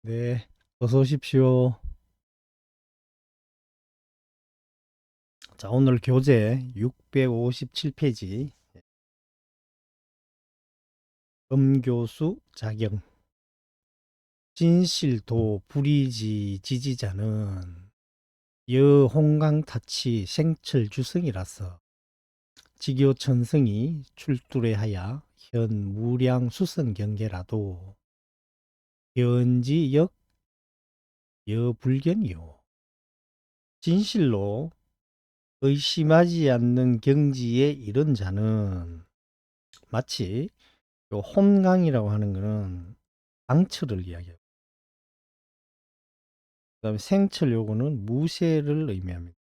네, 어서 오십시오. 자, 오늘 교재 657페이지 음교수 자경 진실도 불이지 지지자는 여홍강타치 생철주성이라서 지교천성이 출두래하야 현 무량수성 경계라도 견지역 여불견이요. 진실로 의심하지 않는 경지에 이른 자는 마치 요 혼강이라고 하는 거는 강철을 이야기해요. 그다음에 생철 요거는 무쇠를 의미합니다.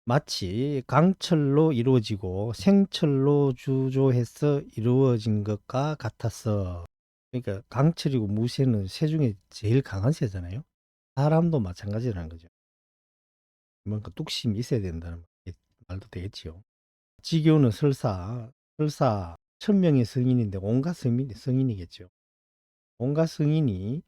마치 강철로 이루어지고 생철로 주조해서 이루어진 것과 같아서, 그러니까 강철이고 무쇠는 새 중에 제일 강한 새잖아요. 사람도 마찬가지라는 거죠. 뭔가 뚝심이 있어야 된다는 말도 되겠지요. 지교는 설사 1000명의 성인인데 온갖 성인이겠죠. 온갖 성인이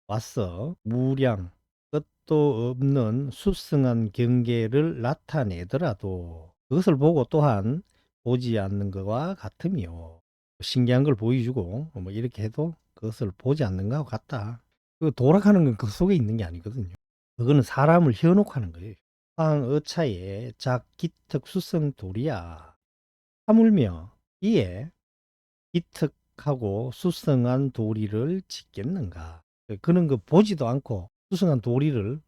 와서 무량 끝도 없는 수승한 경계를 나타내더라도 그것을 보고 또한 보지 않는 것과 같으며, 신기한 걸 보여주고 뭐 이렇게 해도 그것을 보지 않는 것과 같다. 그 도락하는 건 그 속에 있는 게 아니거든요. 그거는 사람을 현혹하는 거예요. 황어차의 작기특 수성도리야. 하물며 이에 기특하고 수성한 도리를 짓겠는가. 그는 그 보지도 않고 수성한 도리를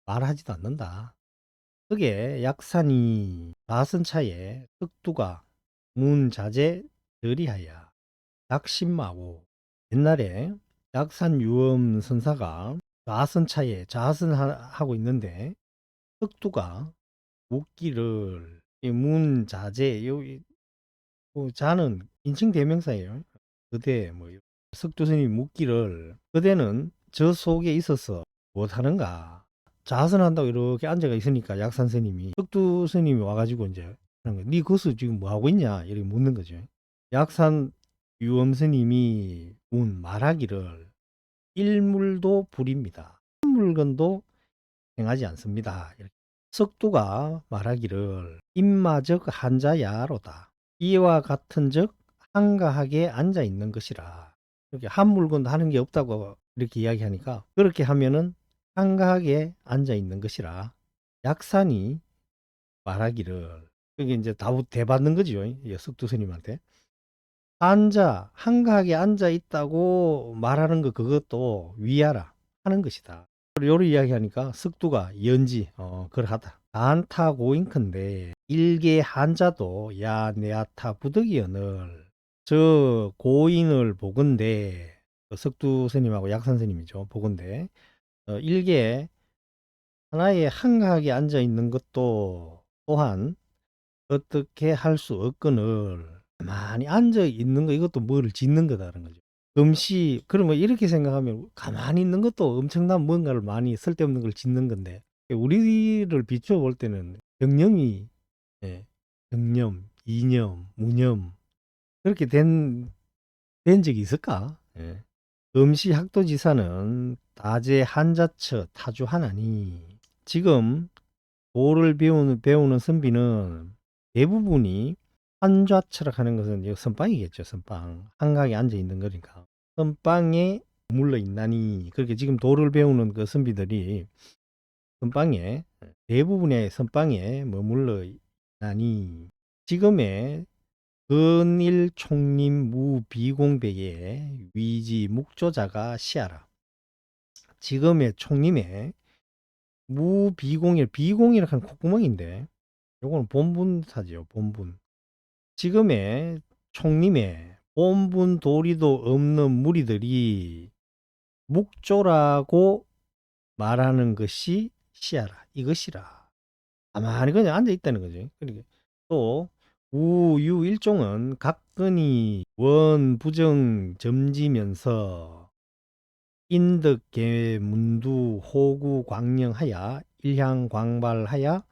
말하지도 않는다. 그게 약산이 나선차에 흑두가 문자재 들이하야 약심마고. 옛날에 약산유엄 선사가 나선차에 자선하고 있는데 흑두가 묻기를, 이 문자재, 자는 인칭 대명사예요. 그대 뭐 석두 스님이 묻기를, 그대는 저 속에 있어서 못하는가. 자선한다고 이렇게 앉아가 있으니까 약산 스님이, 석두 스님이 와가지고 이제 하는 거야. 네 거기서 지금 뭐 하고 있냐 이렇게 묻는 거죠. 약산 유엄 스님이 말하기를 일물도 불입니다. 한 물건도 행하지 않습니다. 이렇게. 석두가 말하기를 임마적 한자야로다. 이와 같은즉 한가하게 앉아 있는 것이라. 이렇게 한 물건도 하는 게 없다고 이렇게 이야기하니까, 그렇게 하면은 한가하게 앉아 있는 것이라. 약산이 말하기를, 그게 이제 다 대받는 거죠. 석두 스님한테. 한가하게 앉아 있다고 말하는 거 그것도 위하라 하는 것이다. 요리 이야기하니까 석두가 연지 그러하다. 안타 고인컨대 일개 한자도 야 내아타 부득이언을, 저 고인을 보건대, 석두 스님하고 약 선생님이죠. 보건대 일개 하나에 한가하게 앉아 있는 것도 또한 어떻게 할 수 없거늘 가만히 앉아 있는 거, 이것도 뭐를 짓는 거다라는 거죠. 금시, 그러면 이렇게 생각하면 가만히 있는 것도 엄청난 뭔가를 많이 쓸데없는 걸 짓는 건데, 우리를 비추어 볼 때는 경념이, 예, 경념, 이념, 무념 그렇게 된 적이 있을까? 예. 금시 학도지사는 다제 한자처 타주하나니, 지금 도를 배우는 선비는 대부분이 한좌철학 하는 것은 이 선빵이겠죠. 선빵. 한강에 앉아 있는 거니까. 선빵에 머물러 있나니, 그렇게 지금 도를 배우는 그 선비들이 선빵에, 대부분의 선빵에 머물러 있나니, 지금의 근일 총림 무비공백의 위지 묵조자가 시하라. 지금의 총림의 비공이라 하는 콧구멍인데, 요거는 본분사지요. 본분. 지금의 총림의 본분 도리도 없는 무리들이 묵조라고 말하는 것이 시하라, 이것이라. 가만히 그냥 앉아 있다는 거죠. 그러니까 또 우유 일종은 각근이 원 부정 점지면서 인덕계 문두 호구 광령하야 일향 광발하야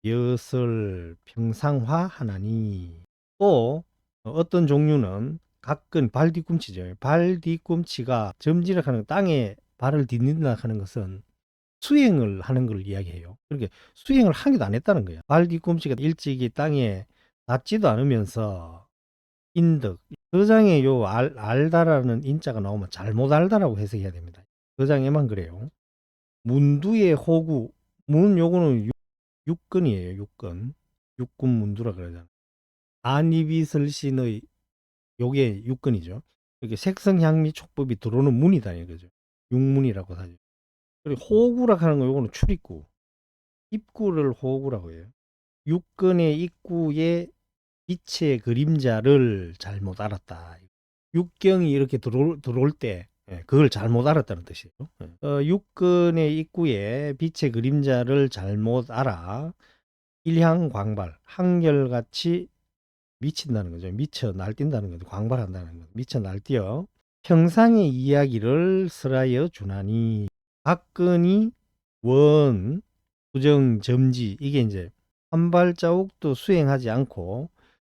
여설 평상화 하나니, 또 어떤 종류는 각근 발 뒤꿈치죠. 발 뒤꿈치가 점지락하는 땅에 발을 딛는다 하는 것은 수행을 하는 걸 이야기해요. 그러니까 수행을 하기도 안 했다는 거예요. 발 뒤꿈치가 일찍이 땅에 닿지도 않으면서 인덕 서장에 요 알다라는 인자가 나오면 잘못 알다라고 해석해야 됩니다. 서장에만 그래요. 문두의 호구 문 요거는 육근이에요. 육근 육군 문두라 그러잖아요. 안이비설신의 요게 육근이죠. 이렇게 색성향미 촉법이 들어오는 문이다 이거죠. 육문이라고 하죠. 그리고 호구라 하는 거 요거는 출입구 입구를 호구라고 해요. 육근의 입구에 빛의 그림자를 잘못 알았다. 육경이 이렇게 들어올 때 그걸 잘못 알았다는 뜻이에요. 육근의 입구에 빛의 그림자를 잘못 알아 일향광발 한결같이 미친다는 거죠. 미쳐 날뛴다는 거죠. 광발한다는 거죠. 미쳐 날뛰어 평상의 이야기를 설하여 주나니 박근이 원 부정 점지 이게 이제 한 발자국도 수행하지 않고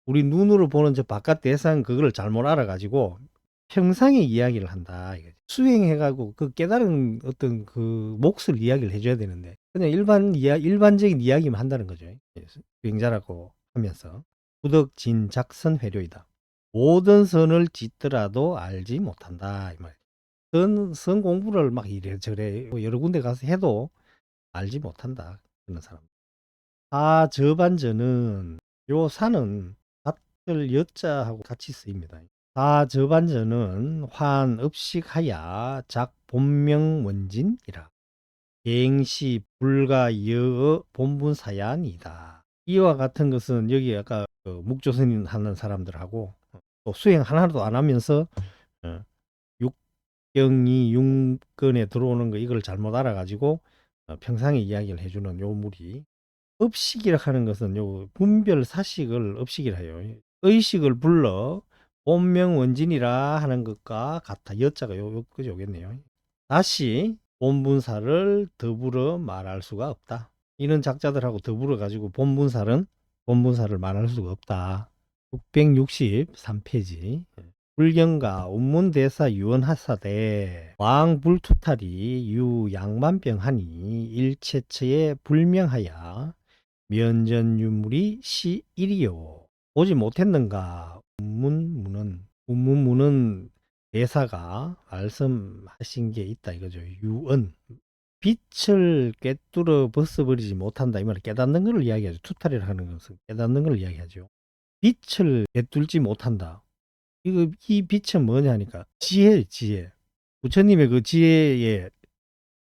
우리 눈으로 보는 저 바깥 대상 그걸 잘못 알아가지고 평상의 이야기를 한다. 수행해가고 그 깨달은 어떤 그 몫을 이야기를 해줘야 되는데 그냥 일반적인 이야기만 한다는 거죠. 수행자라고 하면서 구덕진 작선 회료이다. 모든 선을 짓더라도 알지 못한다. 이 말. 선 공부를 막 이래저래 여러 군데 가서 해도 알지 못한다. 그런 사람. 사저반전은 요 사는 밭을 여자하고 같이 쓰입니다. 사저반전은 환읍식하야 작 본명원진이라 갱시 불가여의 본분사야니다. 이와 같은 것은 여기 아까 그 묵조선인 하는 사람들하고 또 수행 하나도 안 하면서 육경이 육근에 들어오는 거 이걸 잘못 알아가지고 평상의 이야기를 해주는 요 물이 업식이라 하는 것은 요 분별 사식을 업식이라 해요. 의식을 불러 본명원진이라 하는 것과 같아. 여자가 그죠 오겠네요. 다시 본분사를 더불어 말할 수가 없다. 이런 작자들하고 더불어 가지고 본분사를 말할 수가 없다. 663페이지. 불경가 운문대사 유언하사대 왕불투탈이 유양만병하니 일체처에 불명하야 면전유물이 시일이요. 오지 못했는가? 운문문은 대사가 말씀하신 게 있다 이거죠. 유언. 빛을 꿰뚫어 벗어버리지 못한다. 이 말은 깨닫는 것을 이야기하죠. 투탈이라 하는 것은 깨닫는 것을 이야기하죠. 빛을 꿰뚫지 못한다. 이 빛은 뭐냐 하니까 지혜. 부처님의 그 지혜에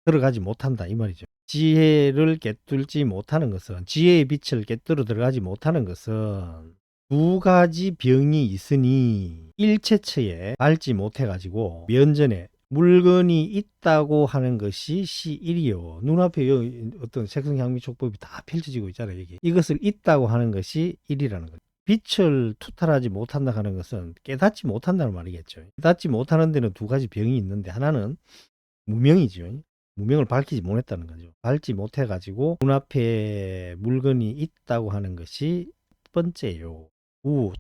들어가지 못한다. 이 말이죠. 지혜를 꿰뚫지 못하는 것은 지혜의 빛을 꿰뚫어 들어가지 못하는 것은 두 가지 병이 있으니 일체처에 밟지 못해가지고 면전에 물건이 있다고 하는 것이 시일이요. 눈앞에 어떤 색성향미촉법이 다 펼쳐지고 있잖아요. 여기. 이것을 있다고 하는 것이 일이라는 거죠. 빛을 투탈하지 못한다 하는 것은 깨닫지 못한다는 말이겠죠. 깨닫지 못하는 데는 두 가지 병이 있는데 하나는 무명이죠. 무명을 밝히지 못했다는 거죠. 밝지 못해가지고 눈앞에 물건이 있다고 하는 것이 첫 번째요.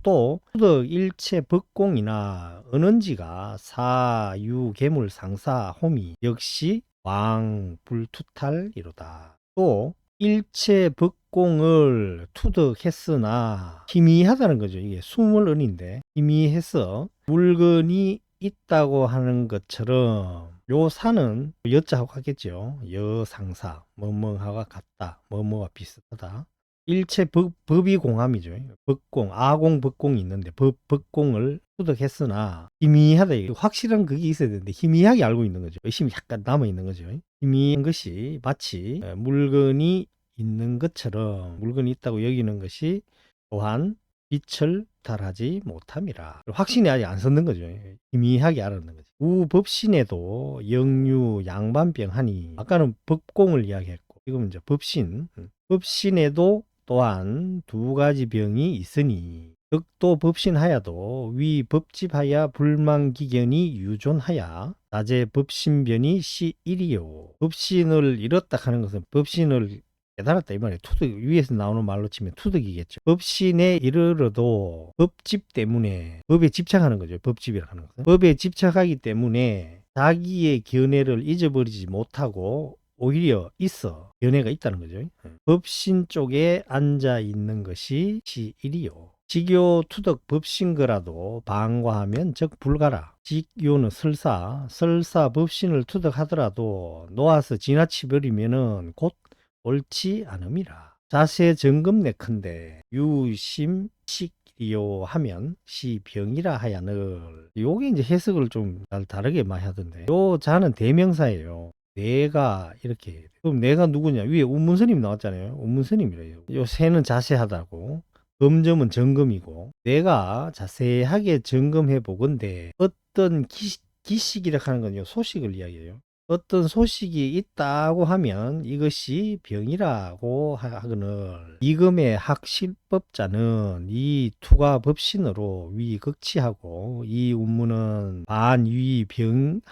또 수덕 일체 법공이나 은언지가 사유 계물 상사 호미 역시 왕불투탈이로다. 또 일체 법공을 투득했으나 희미하다는 거죠. 이게 숨을 은인데 희미해서 물건이 있다고 하는 것처럼 요 사는 여자하고 같겠죠. 여상사 뭐뭐하고 같다 뭐뭐와 비슷하다. 일체 법이 공함이죠. 법공 아공 법공이 있는데 법공을 투득했으나 희미하다. 확실한 그게 있어야 되는데 희미하게 알고 있는 거죠. 의심이 약간 남아 있는 거죠. 희미한 것이 마치 물건이 있는 것처럼 물건이 있다고 여기는 것이 또한 빛을 달하지 못함이라. 확신이 아직 안 섰는 거죠. 희미하게 알았는 거죠. 우법신에도 영유 양반병하니 아까는 법공을 이야기했고 지금은 이제 법신에도 또한 두 가지 병이 있으니 극도 법신하야도 위 법집하야 불망기견이 유존하야 낮에 법신변이 시일이요. 법신을 잃었다 하는 것은 법신을 깨달았다 이 말이에요. 투득, 위에서 나오는 말로 치면 투득이겠죠. 법신에 이르러도 법집 때문에 법에 집착하는 거죠. 법집이라고 하는 것은. 법에 집착하기 때문에 자기의 견해를 잊어버리지 못하고 오히려 있어. 견해가 있다는 거죠. 법신 쪽에 앉아 있는 것이 시일이요. 직요 투덕 법신거라도 방과하면 적 불가라. 직요는 설사 법신을 투덕하더라도 놓아서 지나치버리면은 곧 옳지 않음이라. 자세 점검 내컨대 유심식이요 하면 시병이라 하야늘. 요게 이제 해석을 좀 다르게 많이 하던데, 요 자는 대명사예요. 내가 이렇게, 그럼 내가 누구냐? 위에 운문스님 나왔잖아요. 운문스님이래요. 요 새는 자세하다고, 점점은 점검이고, 내가 자세하게 점검해 보건대 어떤 기식이라 하는 건요, 소식을 이야기해요. 어떤 소식이 있다고 하면 이것이 병이라고 하거늘, 이금의 학실법자는 이 투가 법신으로 위극치하고 이 운문은 반위병하니,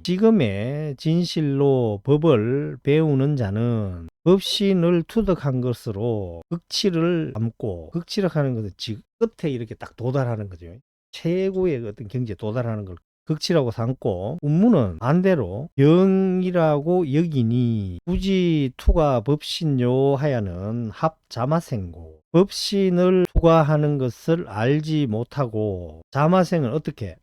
지금의 진실로 법을 배우는 자는 법신을 투득한 것으로 극치를 담고, 극치를 하는 것은 끝에 이렇게 딱 도달하는 거죠. 최고의 어떤 경지에 도달하는 걸 극치라고 삼고, 운문은 반대로 병이라고 여기니 굳이 투가 법신요 하야는 합자마생고, 법신을 투과하는 것을 알지 못하고 자마생을 어떻게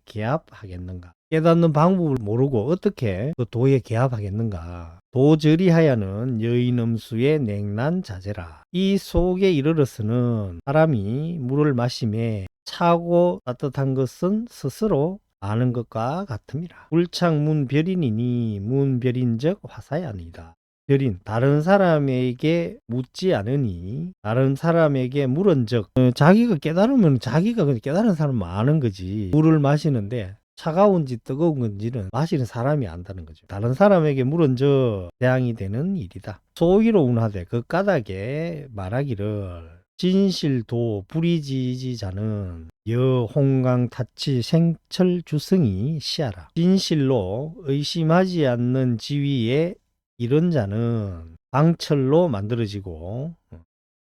개합하겠는가? 깨닫는 방법을 모르고 어떻게 그 도에 개합하겠는가? 도저리 하야는 여인음수의 냉난 자제라. 이 속에 이르러서는 사람이 물을 마심에 차고 따뜻한 것은 스스로 아는 것과 같음이라. 울창문별인이니 문별인적 화사야니다. 별인, 다른 사람에게 묻지 않으니 다른 사람에게 물은적, 자기가 깨달으면 자기가 깨달은 사람은 아는 거지. 물을 마시는데 차가운지 뜨거운 건지는 마시는 사람이 안다는 거죠. 다른 사람에게 물은적 대항이 되는 일이다. 소위로 운하되 그 까닭에 말하기를, 진실도 불이지지자는 여홍강 타치 생철주승이 시하라. 진실로 의심하지 않는 지위에 이런 자는 방철로 만들어지고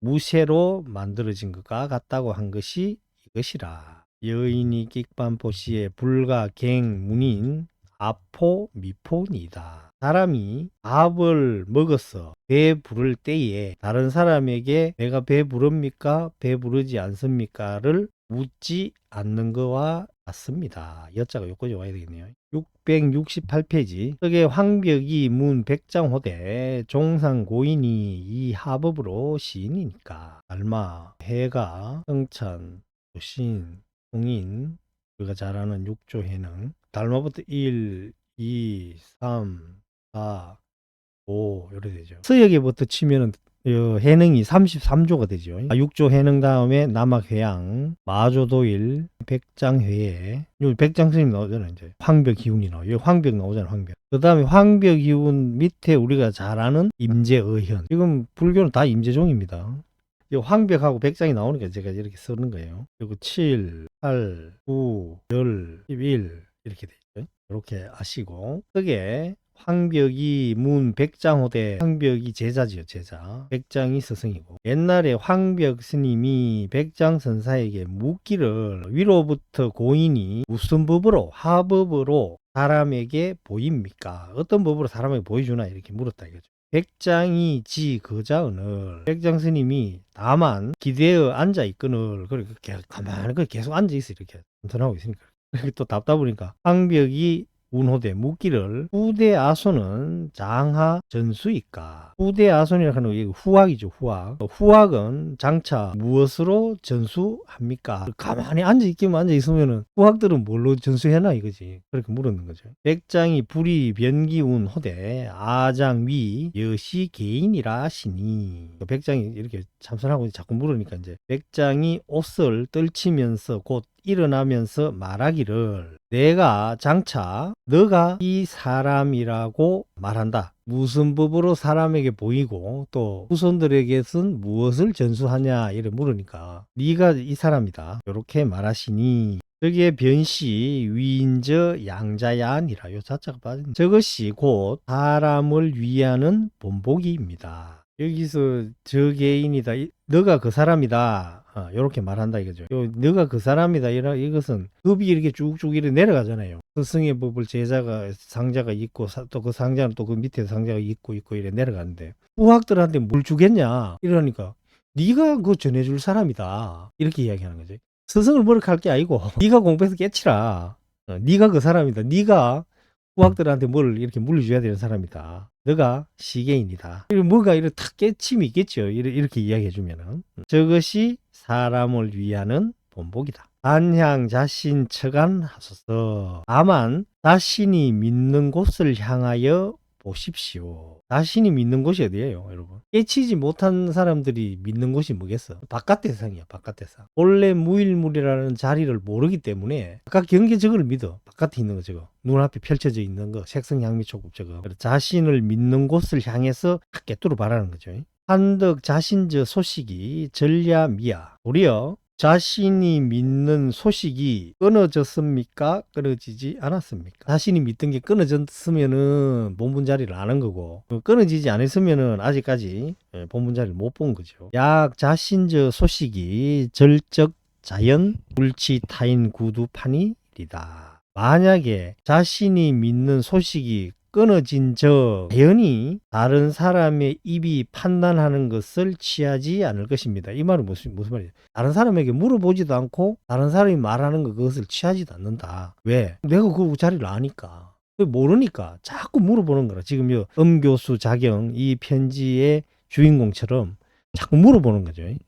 무쇠로 만들어진 것과 같다고 한 것이 이것이라. 여인이 끽반포시의 불가 갱문인 아포 미포니다. 사람이 밥을 먹어서 배 부를 때에 다른 사람에게 내가 배 부릅니까? 배 부르지 않습니까?를 묻지 않는 것과 같습니다. 여자가 여기까지 와야 되겠네요. 668페이지. 떡에 황벽이 문 백장호대 종상고인이 이 하법으로 시인이니까 알마 해가 성찬 도신 홍인, 우리가 잘 아는 6조 해능, 달마부터 1, 2, 3, 4, 5 이렇게 되죠. 서역에부터 치면은 해능이 33조가 되죠. 6조 해능 다음에 남학회양, 마조도일, 백장회에, 백장 스님 나오잖아요. 이제 황벽 기운이 나와요. 여기 황벽 나오잖아요. 황벽. 그 다음에 황벽 기운 밑에 우리가 잘 아는 임재의현. 지금 불교는 다 임재종입니다. 황벽하고 백장이 나오니까 제가 이렇게 쓰는 거예요. 그리고 7, 8, 9, 10, 11 이렇게 되죠. 이렇게 아시고, 그게 황벽이 문 백장호대, 황벽이 제자지요. 제자, 백장이 스승이고, 옛날에 황벽 스님이 백장 선사에게 묻기를, 위로부터 고인이 무슨 법으로, 하법으로 사람에게 보입니까? 어떤 법으로 사람에게 보여주나? 이렇게 물었다 이거죠. 백장이 지 거자언을, 백장 스님이 다만 기대어 앉아 있거늘, 그렇게 가만히 계속 앉아 있어. 이렇게 선선하고 있으니까 또 답답하니까 황벽이 운호대 묻기를, 후대아손은 장하 전수이까? 후대아손이라 하는 게 후학이죠. 후학. 후학은 장차 무엇으로 전수합니까? 가만히 앉아있기만 앉아있으면은 후학들은 뭘로 전수해나 이거지. 그렇게 물었는 거죠. 백장이 불이 변기운 호대 아장위 여시 개인이라 하시니, 백장이 이렇게 참선하고 자꾸 물으니까 이제 백장이 옷을 떨치면서 곧 일어나면서 말하기를, 내가 장차 너가 이 사람이라고 말한다. 무슨 법으로 사람에게 보이고 또 후손들에게선 무엇을 전수하냐 이래 물으니까 네가 이 사람이다 이렇게 말하시니, 저게 변시 위인저 양자야니라. 요 자자가 빠진 저것이 곧 사람을 위하는 본보기입니다. 여기서 저 개인이다, 너가 그 사람이다, 요렇게 말한다 이거죠. 요 너가 그 사람이다, 이것은 급이 이렇게 쭉쭉 이렇게 내려가잖아요. 스승의 법을 제자가 상자가 있고 또 그 상자는 또 그 밑에 상자가 있고 이래 내려가는데, 후학들한테 뭘 주겠냐 이러니까 네가 그거 전해줄 사람이다 이렇게 이야기하는 거죠. 스승을 뭐라할 게 아니고 네가 공부해서 깨치라. 네가 그 사람이다. 네가 후학들한테 뭘 이렇게 물려줘야 되는 사람이다. 너가 시계인이다. 뭔가 이런 탁 깨침이 있겠죠. 이렇게 이야기해 주면은 저것이 사람을 위하는 본보기다. 단향 자신 처간하소서. 다만 자신이 믿는 곳을 향하여 보십시오. 자신이 믿는 곳이 어디예요, 여러분? 깨치지 못한 사람들이 믿는 곳이 뭐겠어? 바깥 대상이야, 바깥 대상. 본래 무일물이라는 자리를 모르기 때문에 바깥 경계 저거를 믿어. 바깥에 있는 거 저거. 눈앞에 펼쳐져 있는 거, 색성향미초급 저거. 자신을 믿는 곳을 향해서 깨뚫어 바라는 거죠. 한덕 자신저 소식이 전랴미야. 도리어 자신이 믿는 소식이 끊어졌습니까? 끊어지지 않았습니까? 자신이 믿던 게 끊어졌으면은 본분 자리를 안 한 거고, 끊어지지 않았으면은 아직까지 본분 자리를 못 본 거죠. 약 자신저 소식이 절적 자연 불치 타인 구두판이리다. 만약에 자신이 믿는 소식이 끊어진 저 자연히 다른 사람의 입이 판단하는 것을 취하지 않을 것입니다. 이 말은 무슨 말이에요? 다른 사람에게 물어보지도 않고 다른 사람이 말하는 그것을 취하지도 않는다. 왜? 내가 그 자리를 아니까. 모르니까 자꾸 물어보는 거라. 지금 요 음교수 자경 이 편지의 주인공처럼 자꾸 물어보는 거죠. 예.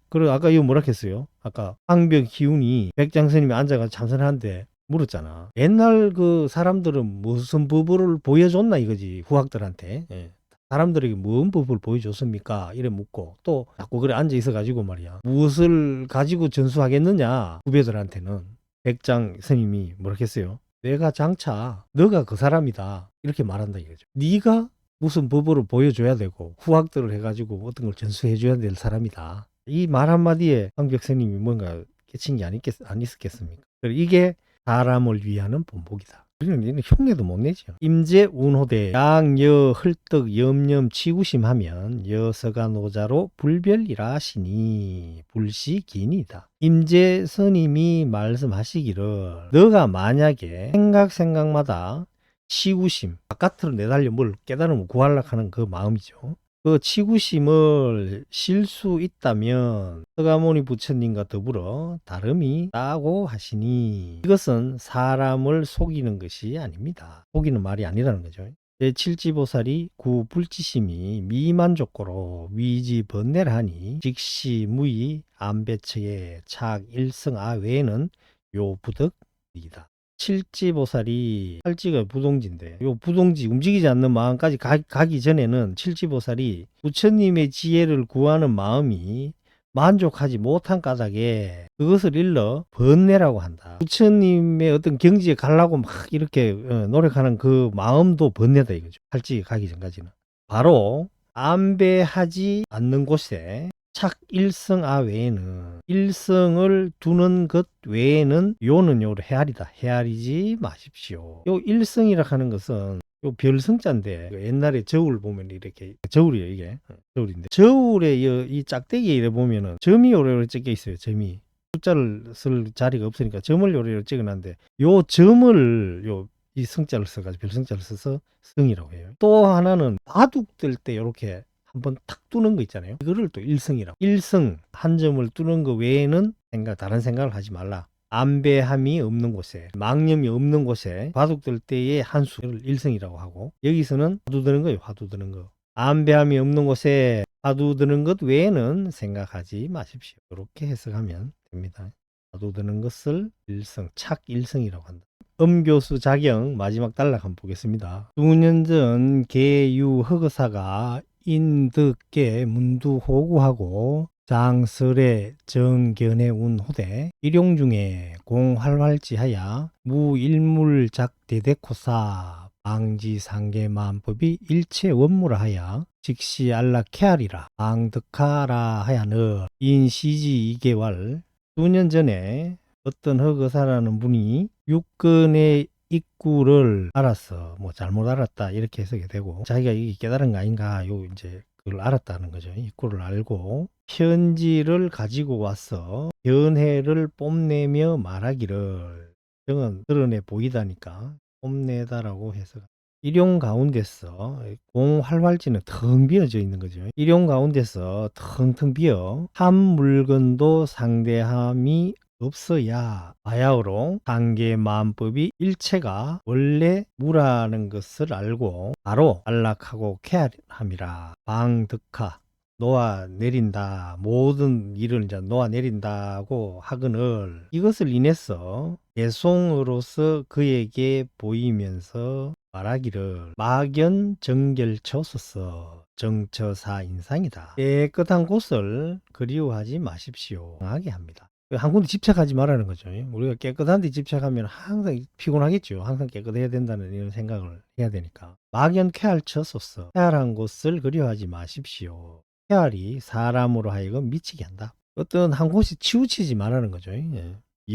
그리고 아까 이거 뭐라 했어요? 아까 황벽 기운이 백장스님이 앉아가지고 참선하는데 물었잖아. 옛날 그 사람들은 무슨 법을 보여줬나 이거지, 후학들한테. 예. 사람들에게 뭔 법을 보여줬습니까? 이래 묻고, 또 자꾸 그래 앉아 있어 가지고 말이야, 무엇을 가지고 전수하겠느냐 후배들한테는. 백장 스님이 뭐라 했어요? 내가 장차 너가 그 사람이다 이렇게 말한다 이거죠. 네가 무슨 법을 보여줘야 되고 후학들을 해가지고 어떤 걸 전수해줘야 될 사람이다. 이 말 한마디에 황벽 스님이 뭔가 깨친 게 안 있었겠습니까? 이게 사람을 위하는 본보기다. 우리는 흉내도 못 내죠. 임제 운호대 양여 헐떡 염염 치구심하면 여서가 노자로 불별이라 하시니 불시기니다. 임제 스님이 말씀하시기를 너가 만약에 생각마다 치구심 바깥으로 내달려 뭘 깨달음을 구하려고 하는 그 마음이죠. 그 치구심을 실 수 있다면 서가모니 부처님과 더불어 다름이 따고 하시니 이것은 사람을 속이는 것이 아닙니다. 속이는 말이 아니라는 거죠. 제7지보살이 구불지심이 미만족고로 위지 번뇌하니 직시 무의 안배처의 착 일성아 외에는 요 부득이다. 칠지보살이, 팔지가 부동지인데 요 부동지 움직이지 않는 마음까지 가기 전에는 칠지보살이 부처님의 지혜를 구하는 마음이 만족하지 못한 까닭에 그것을 일러 번뇌라고 한다. 부처님의 어떤 경지에 가려고 막 이렇게 노력하는 그 마음도 번뇌다 이거죠. 팔찌 가기 전까지는. 바로 안배하지 않는 곳에 착 일성아 외에는, 일성을 두는 것 외에는 요는 헤아리다. 헤아리지 마십시오. 요 일성이라 하는 것은 요 별성자인데, 옛날에 저울 보면 이렇게 저울이에요 이게. 저울인데 저울에 이 짝대기에 이래 보면은 점이 요래요래 찍혀 있어요. 점이. 숫자를 쓸 자리가 없으니까 점을 요래요래 찍어놨는데 요 점을 이 성자를 써가지고 별성자를 써서 성이라고 해요. 또 하나는 바둑 뜰 때 요렇게 한번 탁 뚜는 거 있잖아요. 이거를 또 일성이라고. 일성 한 점을 뚜는 거 외에는 다른 생각을 하지 말라. 안배함이 없는 곳에, 망념이 없는 곳에 바둑 뜰 때의 한 수를 일성이라고 하고, 여기서는 화두 드는 거예요. 화두 드는 거. 안배함이 없는 곳에 화두 드는 것 외에는 생각하지 마십시오. 이렇게 해석하면 됩니다. 화두 드는 것을 일성, 착 일성이라고 한다. 음교수 자경 마지막 단락 한번 보겠습니다. 수년 전 계유 허거사가 인득계 문두호구하고 장설의 정견의 운호대 일용 중에 공활활지하야 무일물작대대코사 방지상계만법이 일체 원무라하야 직시 알라케아리라 방득하라 하야느 인시지 2개월 수년 전에 어떤 흑의사라는 분이 육근의 입구를 알았어. 뭐 잘못 알았다 이렇게 해석이 되고 자기가 이게 깨달은 거 아닌가 요 이제 그걸 알았다는 거죠. 입구를 알고 편지를 가지고 와서 연회를 뽐내며 말하기를 정은 드러내 보이다니까 뽐내다라고 해석. 일용 가운데서 공활활지는 텅 비어져 있는 거죠. 일용 가운데서 텅텅 비어 한 물건도 상대함이 없어야 바야흐로 상계 마음법이 일체가 원래 무라는 것을 알고 바로 안락하고 쾌활함이라 방득하 놓아 내린다 모든 일을 이제 놓아 내린다고 하거늘 이것을 인해서 대송으로서 그에게 보이면서 말하기를 막연 정결처소서 정처사 인상이다. 깨끗한 곳을 그리워하지 마십시오. 하게 합니다. 한 군데 집착하지 말라는 거죠. 우리가 깨끗한 데 집착하면 항상 피곤하겠죠. 항상 깨끗해야 된다는 이런 생각을 해야 되니까. 막연 쾌활처소서 쾌활한 곳을 그리워하지 마십시오. 쾌활이 사람으로 하여금 미치게 한다. 어떤 한 곳이 치우치지 말라는 거죠.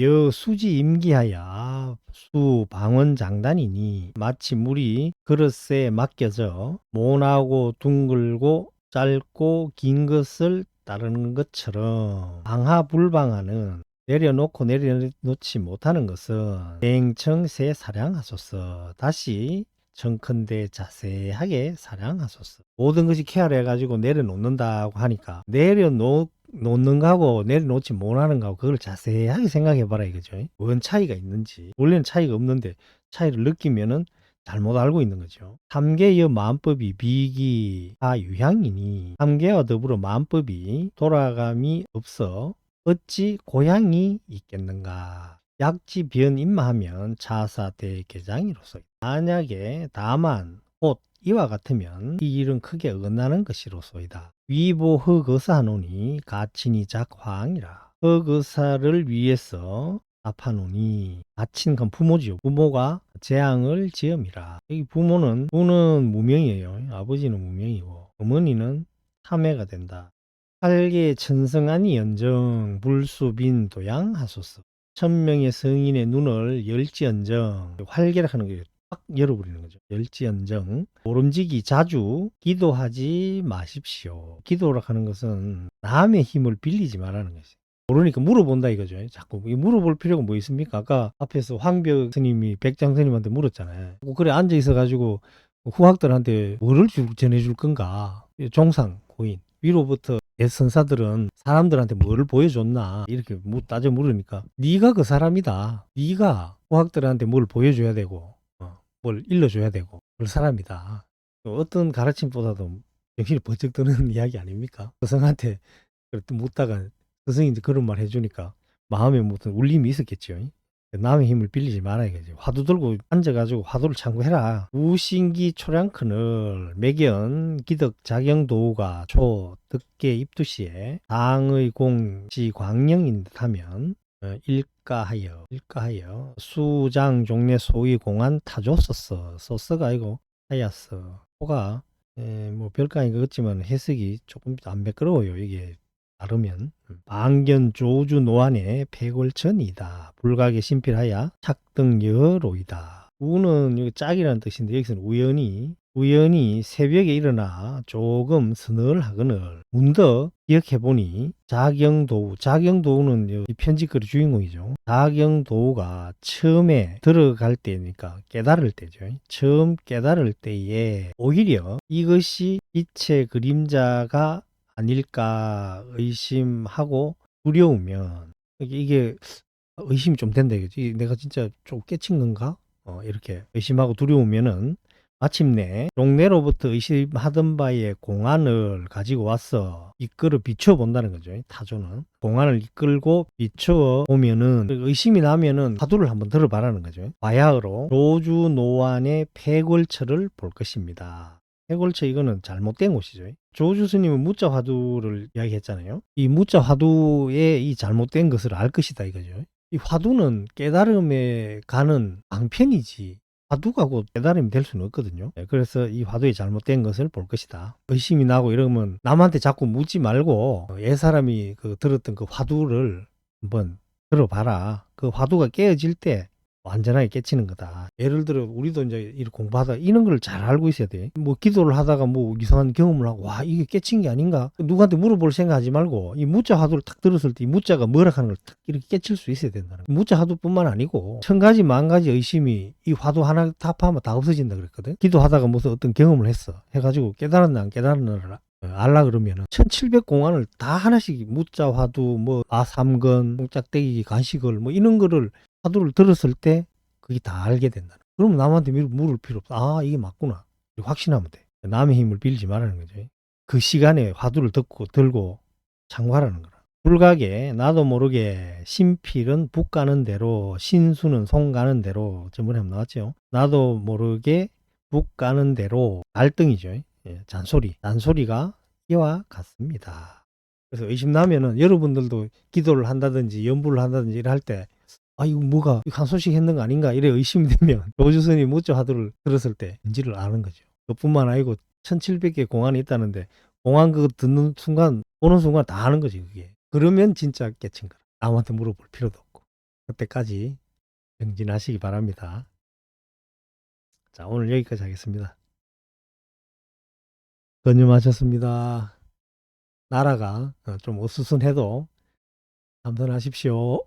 여 수지 임기하야 수 방언 장단이니 마치 물이 그릇에 맡겨져 모나고 둥글고 짧고 긴 것을 따르는 것처럼 방하불방하는 내려놓고 내려놓지 못하는 것은 맹청세 사량하소서. 다시 청컨대 자세하게 사량하소서. 모든 것이 쾌활해가지고 내려놓는다고 하니까 내려놓는 거하고 내려놓지 못하는 거하고 그걸 자세하게 생각해봐라 이거죠. 뭔 차이가 있는지. 원래는 차이가 없는데 차이를 느끼면은 잘못 알고 있는 거죠. 삼계의 마음법이 비기하 유향이니 삼계와 더불어 마음법이 돌아감이 없어 어찌 고향이 있겠는가. 약지 변 임마하면 차사대 개장이로서 만약에 다만 곧 이와 같으면 이 일은 크게 어긋나는 것이로소이다. 위보 흑의사노니 가친이 작황이라. 흑의사를 위해서 답하노니 가친 건 부모지요. 부모가 재앙을 지음이라. 이 부는 무명이에요. 아버지는 무명이고 어머니는 참회가 된다. 팔계 천성하니 연정 불수빈 도양하소서. 천명의 성인의 눈을 열지언정 활개라 하는 거예요. 딱 열어버리는 거죠. 열지언정 모름지기 자주 기도하지 마십시오. 기도라 하는 것은 남의 힘을 빌리지 말라는 것이죠. 모르니까 물어본다 이거죠. 자꾸 물어볼 필요가 뭐 있습니까? 아까 앞에서 황벽 스님이 백장 스님한테 물었잖아요. 그래 앉아 있어가지고 후학들한테 뭐를 전해줄 건가? 종상 고인 위로부터 옛선사들은 사람들한테 뭐를 보여줬나 이렇게 따져 물으니까 네가 그 사람이다. 네가 후학들한테 뭘 보여줘야 되고 뭘 일러줘야 되고 그럴 사람이다. 어떤 가르침보다도 정신이 번쩍 드는 이야기 아닙니까? 스승한테 묻다가 스승이 이제 그런 말 해주니까 마음에 무슨 울림이 있었겠죠. 남의 힘을 빌리지 말아야겠지. 화두 들고 앉아가지고 화두를 참고해라. 우신기 초량큰을 매견 기덕 자경도우가 초 득계 입두시에 당의 공지 광령인 듯하면 일가하여 수장 종래 소위 공안 타줬었어. 소스가 아니고 하였어. 호가 뭐 별거 아닌 것 같지만 해석이 조금 안 매끄러워요. 이게 다르면 방견 조주 노안의 폐골천이다. 불가게 심필하야 착등여로이다. 우는 여기 짝이라는 뜻인데 여기서는 우연히 새벽에 일어나 조금 서늘하거늘 문득 기억해보니 자경도우는 이 편지거리 주인공이죠. 자경도우가 처음에 들어갈 때니까 깨달을 때죠. 처음 깨달을 때에 오히려 이것이 빛의 그림자가 아닐까 의심하고 두려우면 이게 의심이 좀 된다 이거지. 내가 진짜 좀 깨친 건가? 이렇게 의심하고 두려우면은 마침내 종래로부터 의심하던 바의 공안을 가지고 와서 이끌어 비추어 본다는 거죠. 타조는 공안을 이끌고 비추어 보면은 의심이 나면은 화두를 한번 들어봐라는 거죠. 바야흐로 조주 노안의 폐골처를 볼 것입니다. 폐골처 이거는 잘못된 곳이죠. 조주 스님은 무자 화두를 이야기했잖아요. 이 무자 화두의 이 잘못된 것을 알 것이다 이거죠. 이 화두는 깨달음에 가는 방편이지 화두가 곧 깨달음이 될 수는 없거든요. 그래서 이 화두의 잘못된 것을 볼 것이다. 의심이 나고 이러면 남한테 자꾸 묻지 말고 옛 사람이 들었던 그 화두를 한번 들어봐라. 그 화두가 깨어질 때 완전하게 깨치는 거다. 예를 들어 우리도 이제 이렇게 공부하다 이런 걸 잘 알고 있어야 돼. 뭐 기도를 하다가 뭐 이상한 경험을 하고 와 이게 깨친 게 아닌가? 누구한테 물어볼 생각하지 말고 이 무자 화두를 딱 들었을 때 이 무자가 뭐라 하는 걸 딱 이렇게 깨칠 수 있어야 된다는 거야. 무자 화두뿐만 아니고 천 가지 만 가지 의심이 이 화두 하나 타파하면 다 없어진다 그랬거든. 기도하다가 무슨 어떤 경험을 했어. 해가지고 깨달았나 안 깨달았나 알라 그러면은 1700공안을 다 하나씩 무자 화두 뭐 아삼건 짝대기 간식을 뭐 이런 거를 화두를 들었을 때 그게 다 알게 된다. 그럼 남한테 물을 필요 없어. 아 이게 맞구나. 확신하면 돼. 남의 힘을 빌지 말라는 거죠. 그 시간에 화두를 듣고 들고 참고하라는 거라. 불가게 나도 모르게 신필은 북 가는 대로 신수는 송 가는 대로 저번에 한번 나왔죠. 나도 모르게 북 가는 대로 갈등이죠. 예, 잔소리가 이와 같습니다. 그래서 의심나면은 여러분들도 기도를 한다든지 연부를 한다든지 이럴 때 아 이거 뭐가 한 소식 했는 거 아닌가 이래 의심이 되면 조주선이 무자 화두를 들었을 때 인지를 아는 거죠. 그뿐만 아니고 1700개 공안이 있다는데 공안 그거 듣는 순간 보는 순간 다 아는 거지 그게. 그러면 진짜 깨친 거라. 남한테 물어볼 필요도 없고. 그때까지 정진하시기 바랍니다. 자 오늘 여기까지 하겠습니다. 건념하셨습니다. 나라가 좀 어수선해도 참선하십시오.